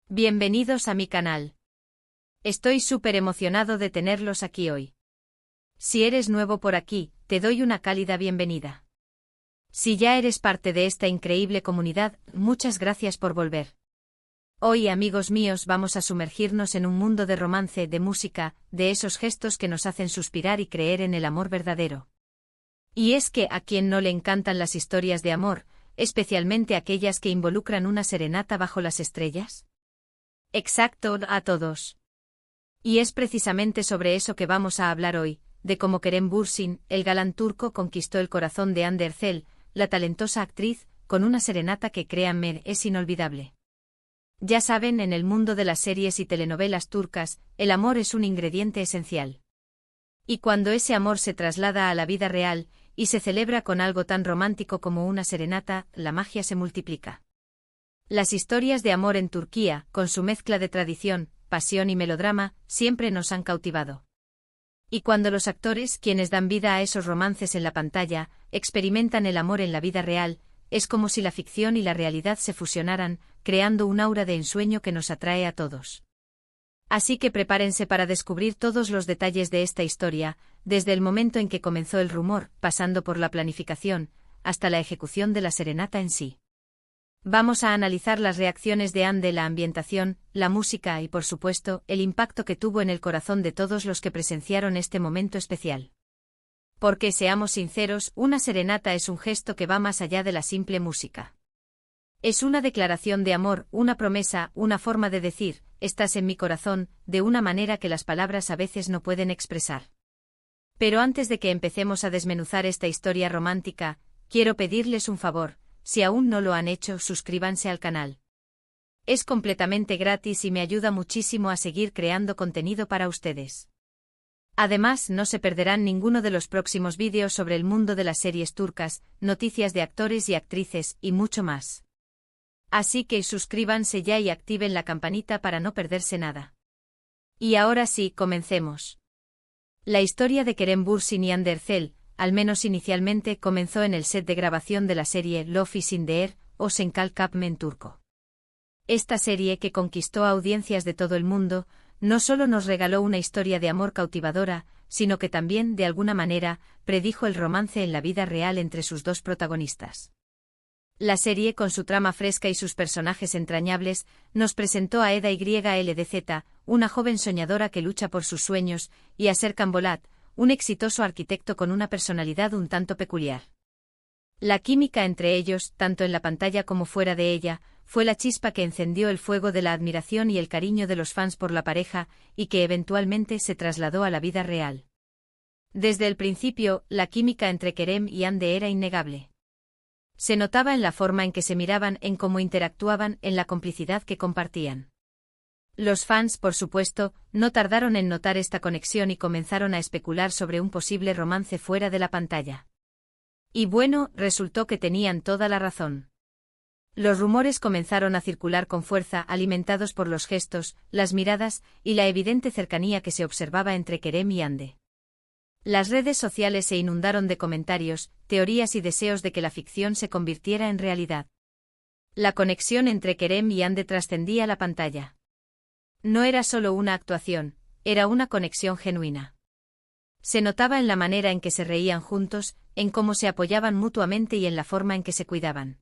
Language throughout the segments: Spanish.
Bienvenidos a mi canal. Estoy súper emocionado de tenerlos aquí hoy. Si eres nuevo por aquí, te doy una cálida bienvenida. Si ya eres parte de esta increíble comunidad, muchas gracias por volver. Hoy, amigos míos, vamos a sumergirnos en un mundo de romance, de música, de esos gestos que nos hacen suspirar y creer en el amor verdadero. Y es que a quien no le encantan las historias de amor, especialmente aquellas que involucran una serenata bajo las estrellas. Exacto, a todos. Y es precisamente sobre eso que vamos a hablar hoy, de cómo Kerem Bürsin, el galán turco, conquistó el corazón de Hande Erçel, la talentosa actriz, con una serenata que, créanme, es inolvidable. Ya saben, en el mundo de las series y telenovelas turcas, el amor es un ingrediente esencial. Y cuando ese amor se traslada a la vida real, y se celebra con algo tan romántico como una serenata, la magia se multiplica. Las historias de amor en Turquía, con su mezcla de tradición, pasión y melodrama, siempre nos han cautivado. Y cuando los actores, quienes dan vida a esos romances en la pantalla, experimentan el amor en la vida real, es como si la ficción y la realidad se fusionaran, creando un aura de ensueño que nos atrae a todos. Así que prepárense para descubrir todos los detalles de esta historia, desde el momento en que comenzó el rumor, pasando por la planificación, hasta la ejecución de la serenata en sí. Vamos a analizar las reacciones de Hande, la ambientación, la música y, por supuesto, el impacto que tuvo en el corazón de todos los que presenciaron este momento especial. Porque, seamos sinceros, una serenata es un gesto que va más allá de la simple música. Es una declaración de amor, una promesa, una forma de decir, estás en mi corazón, de una manera que las palabras a veces no pueden expresar. Pero antes de que empecemos a desmenuzar esta historia romántica, quiero pedirles un favor. Si aún no lo han hecho, suscríbanse al canal. Es completamente gratis y me ayuda muchísimo a seguir creando contenido para ustedes. Además, no se perderán ninguno de los próximos vídeos sobre el mundo de las series turcas, noticias de actores y actrices, y mucho más. Así que suscríbanse ya y activen la campanita para no perderse nada. Y ahora sí, comencemos. La historia de Kerem Bürsin y Hande Erçel, al menos inicialmente, comenzó en el set de grabación de la serie Love is in the Air, o Senkal Kapme en turco. Esta serie, que conquistó a audiencias de todo el mundo, no solo nos regaló una historia de amor cautivadora, sino que también, de alguna manera, predijo el romance en la vida real entre sus dos protagonistas. La serie, con su trama fresca y sus personajes entrañables, nos presentó a Eda Ylldz, una joven soñadora que lucha por sus sueños, y a Serkan Bolat, un exitoso arquitecto con una personalidad un tanto peculiar. La química entre ellos, tanto en la pantalla como fuera de ella, fue la chispa que encendió el fuego de la admiración y el cariño de los fans por la pareja, y que eventualmente se trasladó a la vida real. Desde el principio, la química entre Kerem y Hande era innegable. Se notaba en la forma en que se miraban, en cómo interactuaban, en la complicidad que compartían. Los fans, por supuesto, no tardaron en notar esta conexión y comenzaron a especular sobre un posible romance fuera de la pantalla. Y bueno, resultó que tenían toda la razón. Los rumores comenzaron a circular con fuerza, alimentados por los gestos, las miradas y la evidente cercanía que se observaba entre Kerem y Hande. Las redes sociales se inundaron de comentarios, teorías y deseos de que la ficción se convirtiera en realidad. La conexión entre Kerem y Hande trascendía la pantalla. No era solo una actuación, era una conexión genuina. Se notaba en la manera en que se reían juntos, en cómo se apoyaban mutuamente y en la forma en que se cuidaban.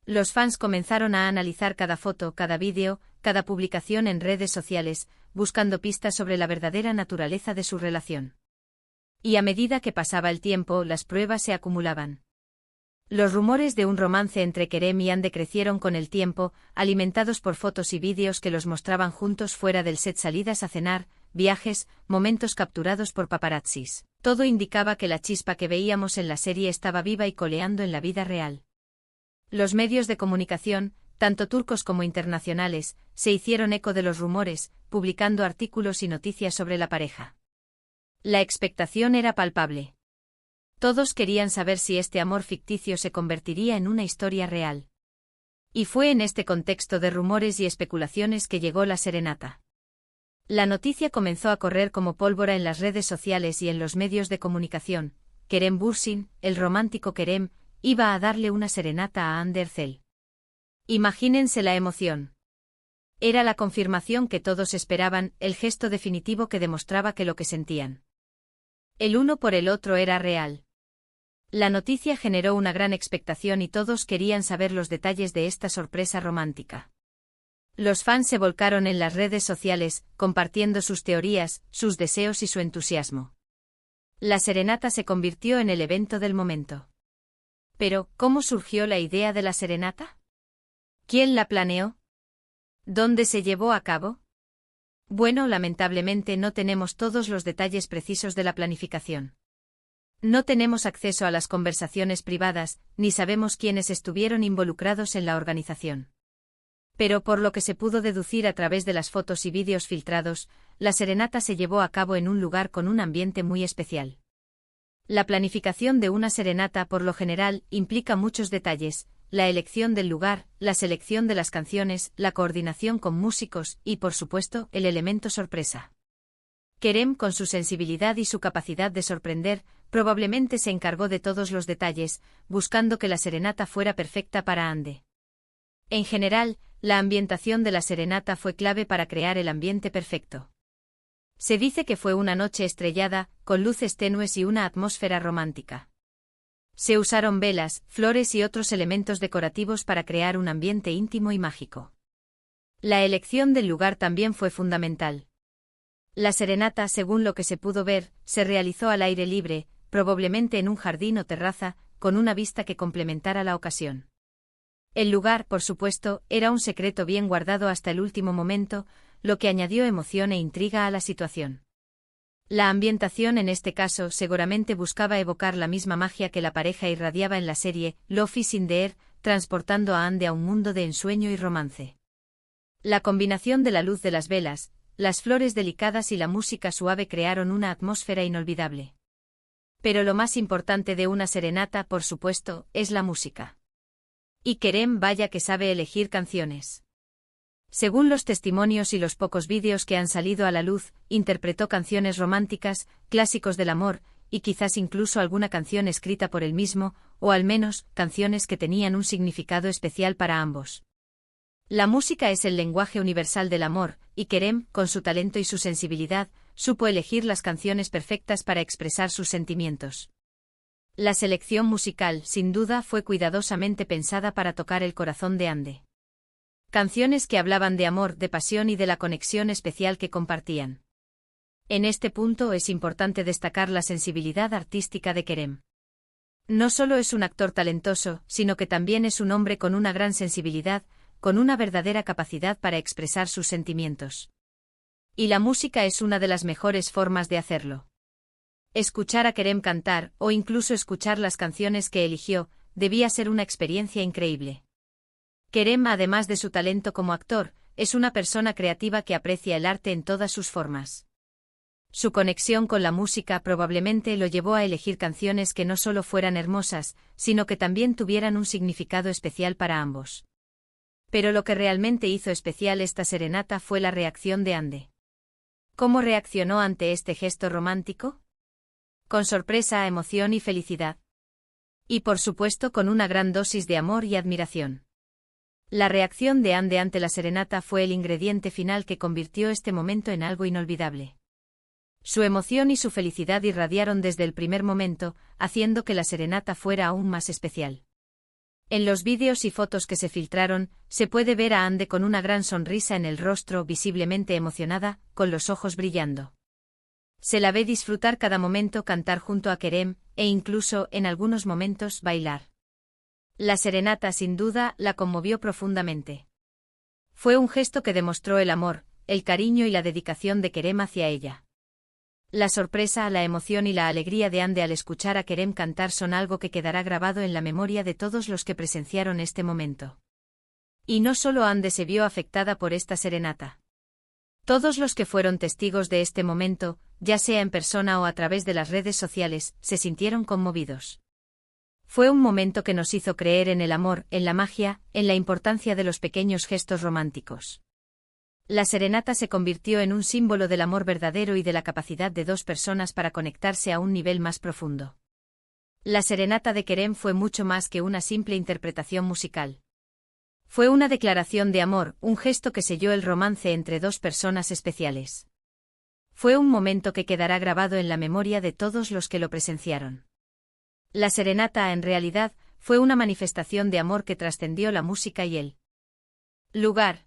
Los fans comenzaron a analizar cada foto, cada vídeo, cada publicación en redes sociales, buscando pistas sobre la verdadera naturaleza de su relación. Y a medida que pasaba el tiempo, las pruebas se acumulaban. Los rumores de un romance entre Kerem y Hande crecieron con el tiempo, alimentados por fotos y vídeos que los mostraban juntos fuera del set, salidas a cenar, viajes, momentos capturados por paparazzis. Todo indicaba que la chispa que veíamos en la serie estaba viva y coleando en la vida real. Los medios de comunicación, tanto turcos como internacionales, se hicieron eco de los rumores, publicando artículos y noticias sobre la pareja. La expectación era palpable. Todos querían saber si este amor ficticio se convertiría en una historia real. Y fue en este contexto de rumores y especulaciones que llegó la serenata. La noticia comenzó a correr como pólvora en las redes sociales y en los medios de comunicación. Kerem Bürsin, el romántico Kerem, iba a darle una serenata a Hande Erçel. Imagínense la emoción. Era la confirmación que todos esperaban, el gesto definitivo que demostraba que lo que sentían el uno por el otro era real. La noticia generó una gran expectación y todos querían saber los detalles de esta sorpresa romántica. Los fans se volcaron en las redes sociales, compartiendo sus teorías, sus deseos y su entusiasmo. La serenata se convirtió en el evento del momento. Pero, ¿cómo surgió la idea de la serenata? ¿Quién la planeó? ¿Dónde se llevó a cabo? Bueno, lamentablemente no tenemos todos los detalles precisos de la planificación. No tenemos acceso a las conversaciones privadas, ni sabemos quiénes estuvieron involucrados en la organización. Pero por lo que se pudo deducir a través de las fotos y vídeos filtrados, la serenata se llevó a cabo en un lugar con un ambiente muy especial. La planificación de una serenata por lo general implica muchos detalles: la elección del lugar, la selección de las canciones, la coordinación con músicos y, por supuesto, el elemento sorpresa. Kerem, con su sensibilidad y su capacidad de sorprender, probablemente se encargó de todos los detalles, buscando que la serenata fuera perfecta para Ande. En general, la ambientación de la serenata fue clave para crear el ambiente perfecto. Se dice que fue una noche estrellada, con luces tenues y una atmósfera romántica. Se usaron velas, flores y otros elementos decorativos para crear un ambiente íntimo y mágico. La elección del lugar también fue fundamental. La serenata, según lo que se pudo ver, se realizó al aire libre, probablemente en un jardín o terraza, con una vista que complementara la ocasión. El lugar, por supuesto, era un secreto bien guardado hasta el último momento, lo que añadió emoción e intriga a la situación. La ambientación en este caso seguramente buscaba evocar la misma magia que la pareja irradiaba en la serie Love is in the Air, transportando a Ande a un mundo de ensueño y romance. La combinación de la luz de las velas, las flores delicadas y la música suave crearon una atmósfera inolvidable. Pero lo más importante de una serenata, por supuesto, es la música. Y Kerem, vaya que sabe elegir canciones. Según los testimonios y los pocos vídeos que han salido a la luz, interpretó canciones románticas, clásicos del amor, y quizás incluso alguna canción escrita por él mismo, o al menos, canciones que tenían un significado especial para ambos. La música es el lenguaje universal del amor, y Kerem, con su talento y su sensibilidad, supo elegir las canciones perfectas para expresar sus sentimientos. La selección musical, sin duda, fue cuidadosamente pensada para tocar el corazón de Ande. Canciones que hablaban de amor, de pasión y de la conexión especial que compartían. En este punto es importante destacar la sensibilidad artística de Kerem. No solo es un actor talentoso, sino que también es un hombre con una gran sensibilidad, con una verdadera capacidad para expresar sus sentimientos. Y la música es una de las mejores formas de hacerlo. Escuchar a Kerem cantar, o incluso escuchar las canciones que eligió, debía ser una experiencia increíble. Kerem, además de su talento como actor, es una persona creativa que aprecia el arte en todas sus formas. Su conexión con la música probablemente lo llevó a elegir canciones que no solo fueran hermosas, sino que también tuvieran un significado especial para ambos. Pero lo que realmente hizo especial esta serenata fue la reacción de Ande. ¿Cómo reaccionó ante este gesto romántico? Con sorpresa, emoción y felicidad. Y por supuesto con una gran dosis de amor y admiración. La reacción de Ande ante la serenata fue el ingrediente final que convirtió este momento en algo inolvidable. Su emoción y su felicidad irradiaron desde el primer momento, haciendo que la serenata fuera aún más especial. En los vídeos y fotos que se filtraron, se puede ver a Ande con una gran sonrisa en el rostro, visiblemente emocionada, con los ojos brillando. Se la ve disfrutar cada momento, cantar junto a Kerem, e incluso, en algunos momentos, bailar. La serenata sin duda la conmovió profundamente. Fue un gesto que demostró el amor, el cariño y la dedicación de Kerem hacia ella. La sorpresa, la emoción y la alegría de Ande al escuchar a Kerem cantar son algo que quedará grabado en la memoria de todos los que presenciaron este momento. Y no solo Ande se vio afectada por esta serenata. Todos los que fueron testigos de este momento, ya sea en persona o a través de las redes sociales, se sintieron conmovidos. Fue un momento que nos hizo creer en el amor, en la magia, en la importancia de los pequeños gestos románticos. La serenata se convirtió en un símbolo del amor verdadero y de la capacidad de dos personas para conectarse a un nivel más profundo. La serenata de Kerem fue mucho más que una simple interpretación musical. Fue una declaración de amor, un gesto que selló el romance entre dos personas especiales. Fue un momento que quedará grabado en la memoria de todos los que lo presenciaron. La serenata, en realidad, fue una manifestación de amor que trascendió la música y el lugar.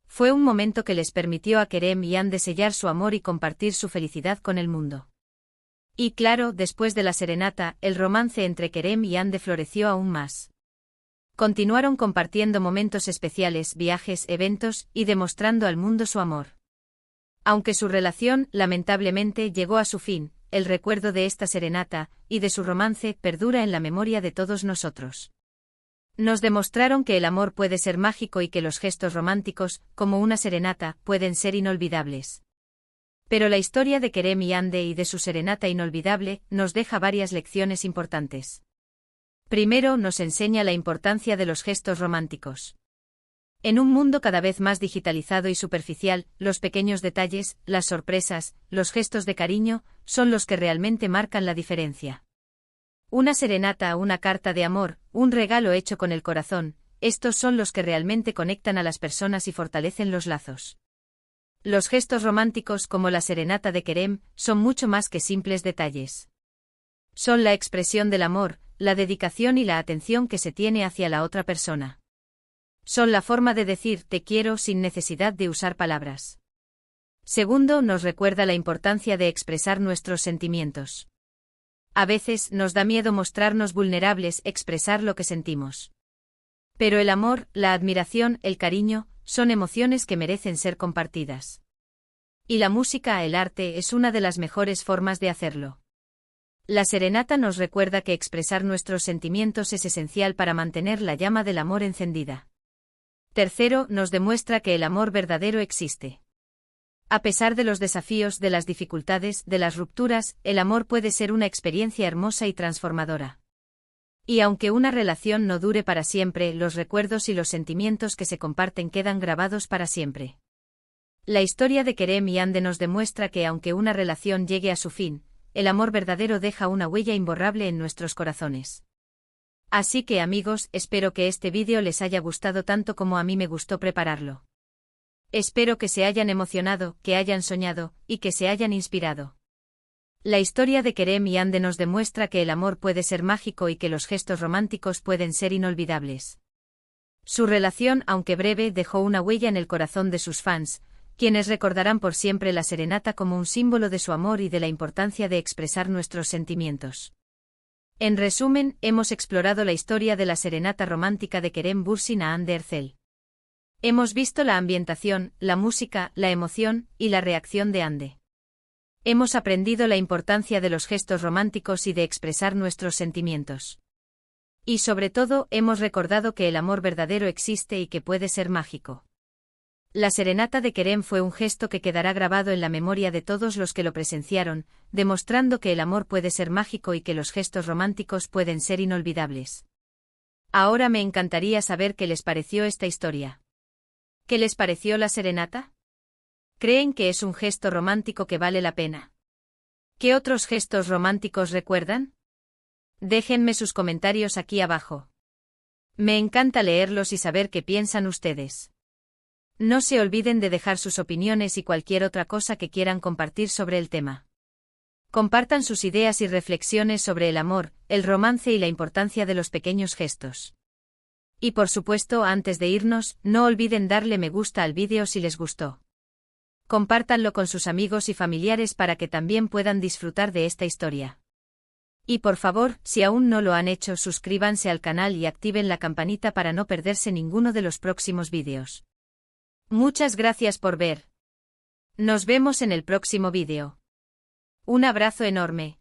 Fue un momento que les permitió a Kerem y Anne sellar su amor y compartir su felicidad con el mundo. Y claro, después de la serenata, el romance entre Kerem y Anne floreció aún más. Continuaron compartiendo momentos especiales, viajes, eventos, y demostrando al mundo su amor. Aunque su relación, lamentablemente, llegó a su fin, el recuerdo de esta serenata, y de su romance, perdura en la memoria de todos nosotros. Nos demostraron que el amor puede ser mágico y que los gestos románticos, como una serenata, pueden ser inolvidables. Pero la historia de Kerem y Anne y de su serenata inolvidable, nos deja varias lecciones importantes. Primero, nos enseña la importancia de los gestos románticos. En un mundo cada vez más digitalizado y superficial, los pequeños detalles, las sorpresas, los gestos de cariño, son los que realmente marcan la diferencia. Una serenata, una carta de amor, un regalo hecho con el corazón, estos son los que realmente conectan a las personas y fortalecen los lazos. Los gestos románticos como la serenata de Kerem, son mucho más que simples detalles. Son la expresión del amor, la dedicación y la atención que se tiene hacia la otra persona. Son la forma de decir te quiero sin necesidad de usar palabras. Segundo, nos recuerda la importancia de expresar nuestros sentimientos. A veces nos da miedo mostrarnos vulnerables, expresar lo que sentimos. Pero el amor, la admiración, el cariño, son emociones que merecen ser compartidas. Y la música, el arte, es una de las mejores formas de hacerlo. La serenata nos recuerda que expresar nuestros sentimientos es esencial para mantener la llama del amor encendida. Tercero, nos demuestra que el amor verdadero existe. A pesar de los desafíos, de las dificultades, de las rupturas, el amor puede ser una experiencia hermosa y transformadora. Y aunque una relación no dure para siempre, los recuerdos y los sentimientos que se comparten quedan grabados para siempre. La historia de Kerem y Anne nos demuestra que aunque una relación llegue a su fin, el amor verdadero deja una huella imborrable en nuestros corazones. Así que amigos, espero que este vídeo les haya gustado tanto como a mí me gustó prepararlo. Espero que se hayan emocionado, que hayan soñado, y que se hayan inspirado. La historia de Kerem y Anne nos demuestra que el amor puede ser mágico y que los gestos románticos pueden ser inolvidables. Su relación, aunque breve, dejó una huella en el corazón de sus fans, quienes recordarán por siempre la serenata como un símbolo de su amor y de la importancia de expresar nuestros sentimientos. En resumen, hemos explorado la historia de la serenata romántica de Kerem Bürsin a Anne Erçel. Hemos visto la ambientación, la música, la emoción y la reacción de Anne. Hemos aprendido la importancia de los gestos románticos y de expresar nuestros sentimientos. Y sobre todo, hemos recordado que el amor verdadero existe y que puede ser mágico. La serenata de Kerem fue un gesto que quedará grabado en la memoria de todos los que lo presenciaron, demostrando que el amor puede ser mágico y que los gestos románticos pueden ser inolvidables. Ahora me encantaría saber qué les pareció esta historia. ¿Qué les pareció la serenata? ¿Creen que es un gesto romántico que vale la pena? ¿Qué otros gestos románticos recuerdan? Déjenme sus comentarios aquí abajo. Me encanta leerlos y saber qué piensan ustedes. No se olviden de dejar sus opiniones y cualquier otra cosa que quieran compartir sobre el tema. Compartan sus ideas y reflexiones sobre el amor, el romance y la importancia de los pequeños gestos. Y por supuesto, antes de irnos, no olviden darle me gusta al vídeo si les gustó. Compártanlo con sus amigos y familiares para que también puedan disfrutar de esta historia. Y por favor, si aún no lo han hecho, suscríbanse al canal y activen la campanita para no perderse ninguno de los próximos vídeos. Muchas gracias por ver. Nos vemos en el próximo vídeo. Un abrazo enorme.